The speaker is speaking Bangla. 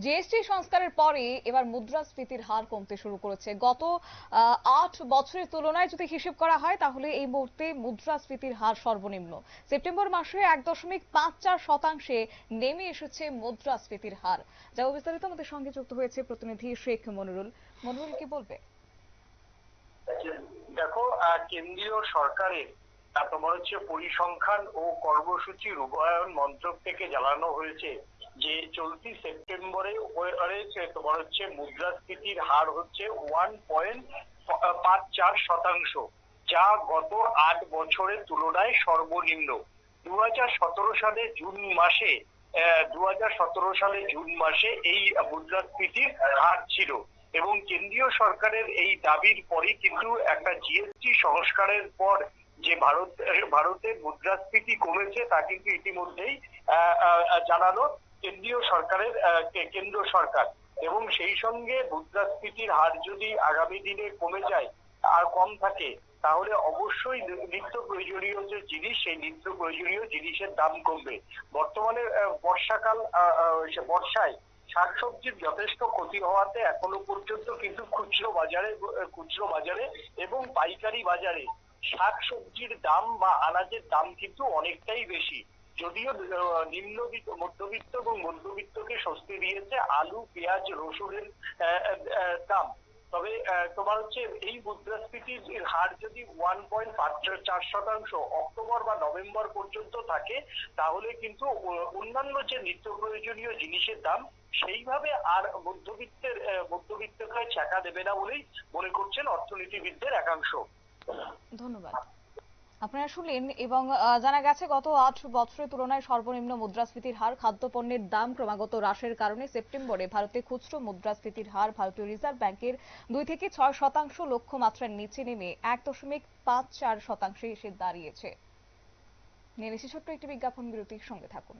জিএসটি সংস্কারের পরে এবার মুদ্রাস্ফীতির হার কমতে শুরু করেছে। গত ৮ বছরের তুলনায় যদি হিসেব করা হয় তাহলে এই মুহূর্তে মুদ্রাস্ফীতির হার সর্বনিম্ন। সেপ্টেম্বর মাসে ১.৫৪% নেমে এসেছে মুদ্রাস্ফীতির হার। যা বিস্তারিত আমাদের সঙ্গে যুক্ত হয়েছে প্রতিনিধি শেখ মনিরুল। মনিরুল, কি বলবে? দেখো, কেন্দ্রীয় সরকারের তোমার হচ্ছে পরিসংখ্যান ও কর্মসূচি রূপায়ণ মন্ত্রক থেকে জানানো হয়েছে যে চলতি সেপ্টেম্বরে তোমার হচ্ছে মুদ্রাস্ফীতির হার হচ্ছে 1.54%, যা গত ৮ বছরের তুলনায় সর্বনিম্ন। 2017 সালে জুন মাসে এই মুদ্রাস্ফীতির হার ছিল এবং কেন্দ্রীয় সরকারের এই দাবির পরে কিন্তু একটা জিএসটি সংস্কারের পর যে ভারতের মুদ্রাস্ফীতি কমেছে তা কিন্তু ইতিমধ্যেই জানালো কেন্দ্র সরকার। এবং সেই সঙ্গে মুদ্রাস্ফীতির হার যদি আগামী দিনে কমে যায় আর কম থাকে, তাহলে অবশ্যই নিত্য প্রয়োজনীয় যে জিনিস, সেই নিত্য প্রয়োজনীয় জিনিসের দাম কমবে। বর্তমানে বর্ষায় শাকসবজির যথেষ্ট ক্ষতি হওয়াতে এখনো পর্যন্ত কিন্তু খুচরো বাজারে এবং পাইকারি বাজারে শাকসবজির দাম বা আনাজের দাম কিন্তু অনেকটাই বেশি। যদিও মধ্যবিত্ত এবং মধ্যবিত্তকে স্বস্তি দিয়েছে আলু, পেঁয়াজ, রসুনের দাম, তবে তোমার হচ্ছে এই মুদ্রাস্ফীতির হার যদি 1.54% অক্টোবর বা নভেম্বর পর্যন্ত থাকে, তাহলে কিন্তু অন্যান্য যে নিত্য প্রয়োজনীয় জিনিসের দাম সেইভাবে আর মধ্যবিত্তকে ছেঁকা দেবে না বলেই মনে করছেন অর্থনীতিবিদদের একাংশ। ধন্যবাদ। আপনারা শুনলেন এবং জানা গেছে গত ৮ বছরের তুলনায় সর্বনিম্ন মুদ্রাস্ফীতির হার। খাদ্যপণ্যের দাম ক্রমাগত হ্রাসের কারণে সেপ্টেম্বরে ভারতে খুচরো মুদ্রাস্ফীতির হার ভারতীয় রিজার্ভ ব্যাংকের ২ থেকে ৬% লক্ষ্যমাত্রার নিচে নেমে ১.৫৪% এসে দাঁড়িয়েছে। নিয়ে নিচ্ছি ছোট্ট একটি বিজ্ঞাপন বিরতির সঙ্গে থাকুন।